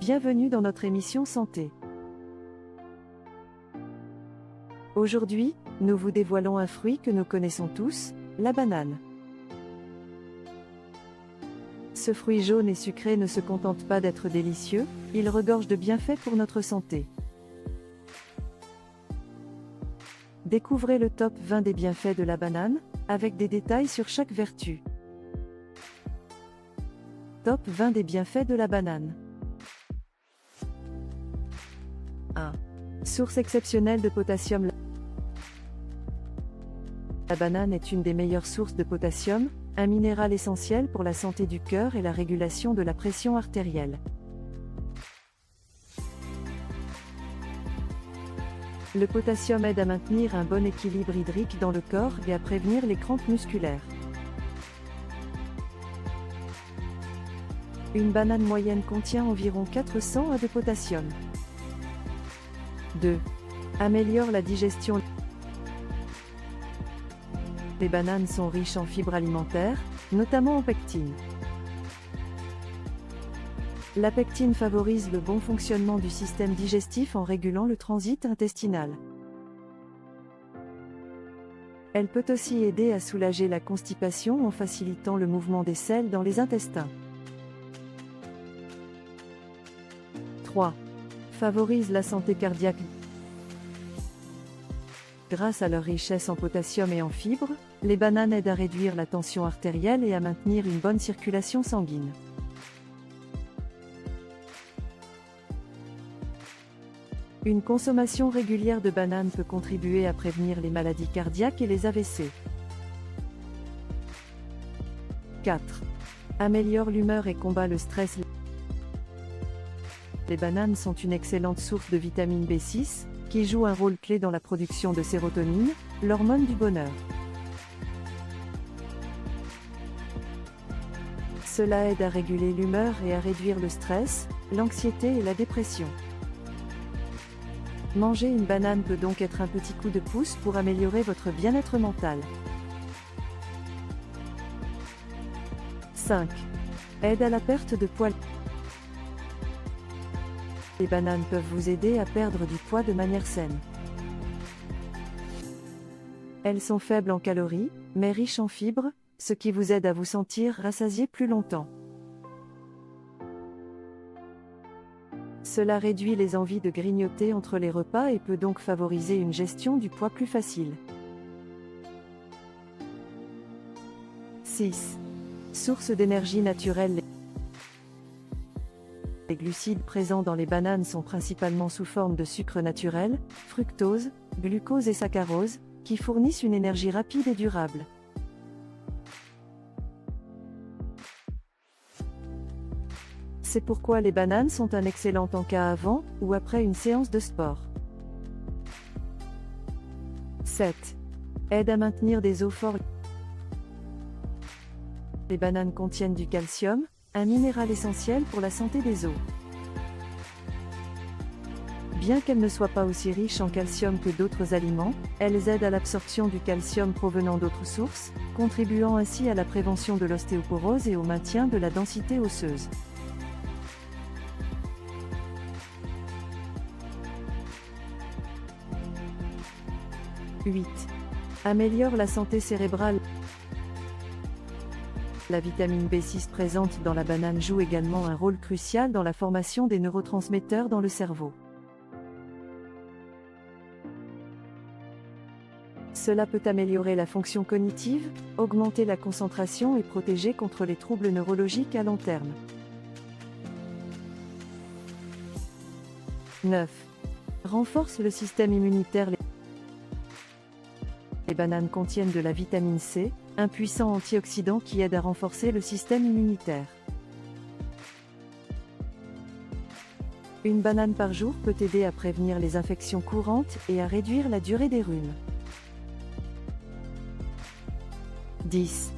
Bienvenue dans notre émission Santé. Aujourd'hui, nous vous dévoilons un fruit que nous connaissons tous, la banane. Ce fruit jaune et sucré ne se contente pas d'être délicieux, il regorge de bienfaits pour notre santé. Découvrez le top 20 des bienfaits de la banane, avec des détails sur chaque vertu. Top 20 des bienfaits de la banane. 1. Source exceptionnelle de potassium. La banane est une des meilleures sources de potassium, un minéral essentiel pour la santé du cœur et la régulation de la pression artérielle. Le potassium aide à maintenir un bon équilibre hydrique dans le corps et à prévenir les crampes musculaires. Une banane moyenne contient environ 400 g de potassium. 2. Améliore la digestion. Les bananes sont riches en fibres alimentaires, notamment en pectine. La pectine favorise le bon fonctionnement du système digestif en régulant le transit intestinal. Elle peut aussi aider à soulager la constipation en facilitant le mouvement des selles dans les intestins. 3. Favorise la santé cardiaque. Grâce à leur richesse en potassium et en fibres, les bananes aident à réduire la tension artérielle et à maintenir une bonne circulation sanguine. Une consommation régulière de bananes peut contribuer à prévenir les maladies cardiaques et les AVC. 4. Améliore l'humeur et combat le stress. Les bananes sont une excellente source de vitamine B6, qui joue un rôle clé dans la production de sérotonine, l'hormone du bonheur. Cela aide à réguler l'humeur et à réduire le stress, l'anxiété et la dépression. Manger une banane peut donc être un petit coup de pouce pour améliorer votre bien-être mental. 5. Aide à la perte de poids. Les bananes peuvent vous aider à perdre du poids de manière saine. Elles sont faibles en calories, mais riches en fibres, ce qui vous aide à vous sentir rassasié plus longtemps. Cela réduit les envies de grignoter entre les repas et peut donc favoriser une gestion du poids plus facile. 6. Source d'énergie naturelle. Les glucides présents dans les bananes sont principalement sous forme de sucre naturel, fructose, glucose et saccharose, qui fournissent une énergie rapide et durable. C'est pourquoi les bananes sont un excellent encas avant ou après une séance de sport. 7. Aide à maintenir des os forts. Les bananes contiennent du calcium, un minéral essentiel pour la santé des os. Bien qu'elles ne soient pas aussi riches en calcium que d'autres aliments, elles aident à l'absorption du calcium provenant d'autres sources, contribuant ainsi à la prévention de l'ostéoporose et au maintien de la densité osseuse. 8. Améliore la santé cérébrale. La vitamine B6 présente dans la banane joue également un rôle crucial dans la formation des neurotransmetteurs dans le cerveau. Cela peut améliorer la fonction cognitive, augmenter la concentration et protéger contre les troubles neurologiques à long terme. 9. Renforce le système immunitaire. Les bananes contiennent de la vitamine C, un puissant antioxydant qui aide à renforcer le système immunitaire. Une banane par jour peut aider à prévenir les infections courantes et à réduire la durée des rhumes. 10.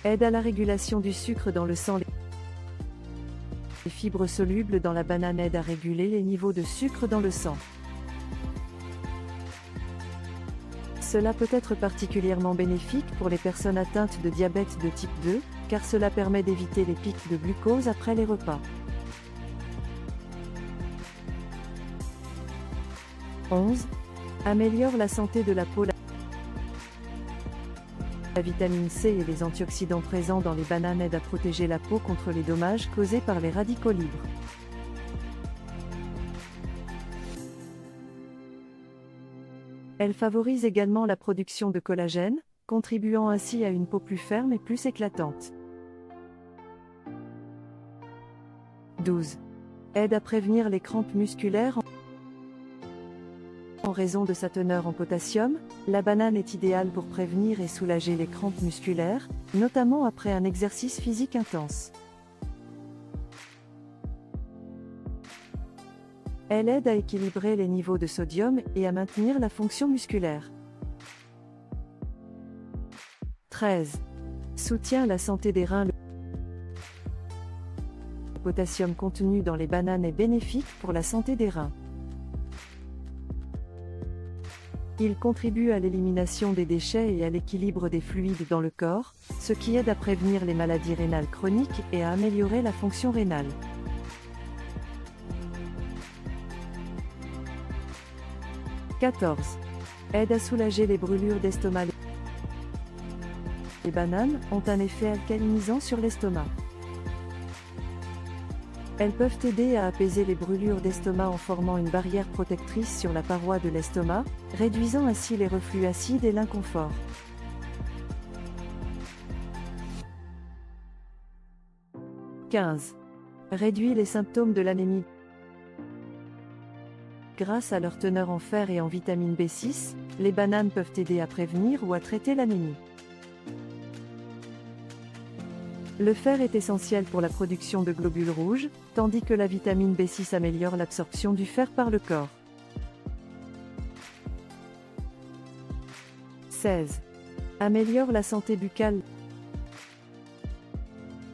Aide à la régulation du sucre dans le sang. Les fibres solubles dans la banane aident à réguler les niveaux de sucre dans le sang. Cela peut être particulièrement bénéfique pour les personnes atteintes de diabète de type 2, car cela permet d'éviter les pics de glucose après les repas. 11. Améliore la santé de la peau. La vitamine C et les antioxydants présents dans les bananes aident à protéger la peau contre les dommages causés par les radicaux libres. Elle favorise également la production de collagène, contribuant ainsi à une peau plus ferme et plus éclatante. 12. Aide à prévenir les crampes musculaires. En raison de sa teneur en potassium, la banane est idéale pour prévenir et soulager les crampes musculaires, notamment après un exercice physique intense. Elle aide à équilibrer les niveaux de sodium et à maintenir la fonction musculaire. 13. Soutient la santé des reins. Le potassium contenu dans les bananes est bénéfique pour la santé des reins. Il contribue à l'élimination des déchets et à l'équilibre des fluides dans le corps, ce qui aide à prévenir les maladies rénales chroniques et à améliorer la fonction rénale. 14. Aide à soulager les brûlures d'estomac. Les bananes ont un effet alcalinisant sur l'estomac. Elles peuvent aider à apaiser les brûlures d'estomac en formant une barrière protectrice sur la paroi de l'estomac, réduisant ainsi les reflux acides et l'inconfort. « 15. Réduit les symptômes de l'anémie. Grâce à leur teneur en fer et en vitamine B6, les bananes peuvent aider à prévenir ou à traiter l'anémie. Le fer est essentiel pour la production de globules rouges, tandis que la vitamine B6 améliore l'absorption du fer par le corps. 16. Améliore la santé buccale.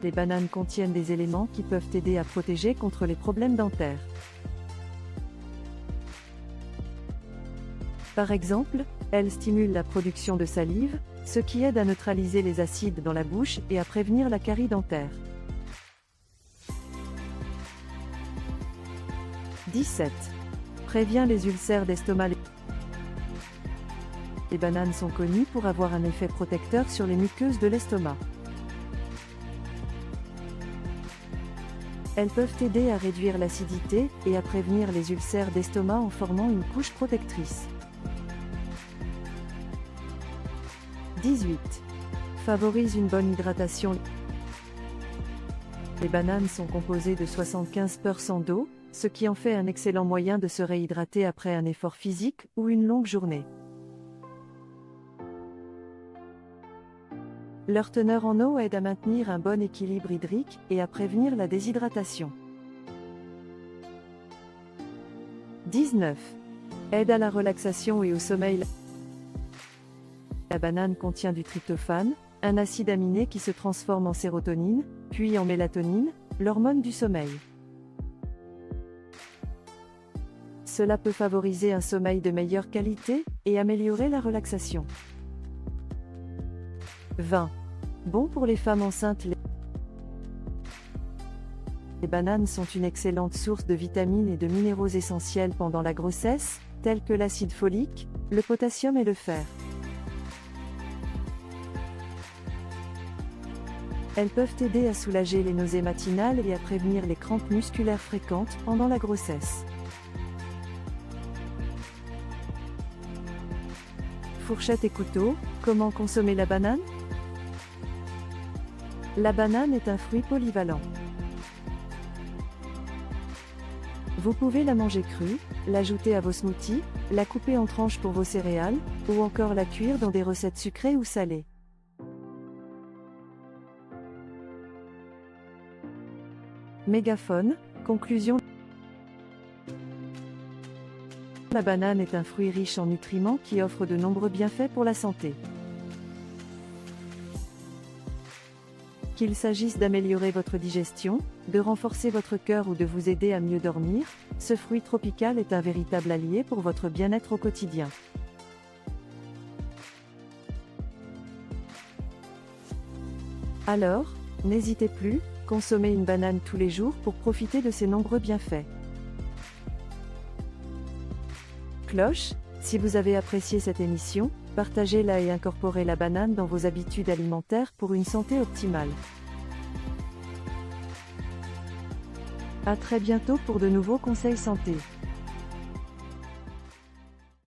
Les bananes contiennent des éléments qui peuvent aider à protéger contre les problèmes dentaires. Par exemple, elles stimulent la production de salive, ce qui aide à neutraliser les acides dans la bouche et à prévenir la carie dentaire. 17. Prévient les ulcères d'estomac. Les bananes sont connues pour avoir un effet protecteur sur les muqueuses de l'estomac. Elles peuvent aider à réduire l'acidité et à prévenir les ulcères d'estomac en formant une couche protectrice. 18. Favorise une bonne hydratation. Les bananes sont composées de 75% d'eau, ce qui en fait un excellent moyen de se réhydrater après un effort physique ou une longue journée. Leur teneur en eau aide à maintenir un bon équilibre hydrique et à prévenir la déshydratation. 19. Aide à la relaxation et au sommeil. La banane contient du tryptophane, un acide aminé qui se transforme en sérotonine, puis en mélatonine, l'hormone du sommeil. Cela peut favoriser un sommeil de meilleure qualité et améliorer la relaxation. 20. Bon pour les femmes enceintes. Les bananes sont une excellente source de vitamines et de minéraux essentiels pendant la grossesse, tels que l'acide folique, le potassium et le fer. Elles peuvent aider à soulager les nausées matinales et à prévenir les crampes musculaires fréquentes pendant la grossesse. Fourchette et couteau, comment consommer la banane ? La banane est un fruit polyvalent. Vous pouvez la manger crue, l'ajouter à vos smoothies, la couper en tranches pour vos céréales, ou encore la cuire dans des recettes sucrées ou salées. Mégaphone, conclusion. La banane est un fruit riche en nutriments qui offre de nombreux bienfaits pour la santé. Qu'il s'agisse d'améliorer votre digestion, de renforcer votre cœur ou de vous aider à mieux dormir, ce fruit tropical est un véritable allié pour votre bien-être au quotidien. Alors, n'hésitez plus, consommez une banane tous les jours pour profiter de ses nombreux bienfaits. cloche. Si vous avez apprécié cette émission, partagez-la et incorporez la banane dans vos habitudes alimentaires pour une santé optimale. À très bientôt pour de nouveaux conseils santé.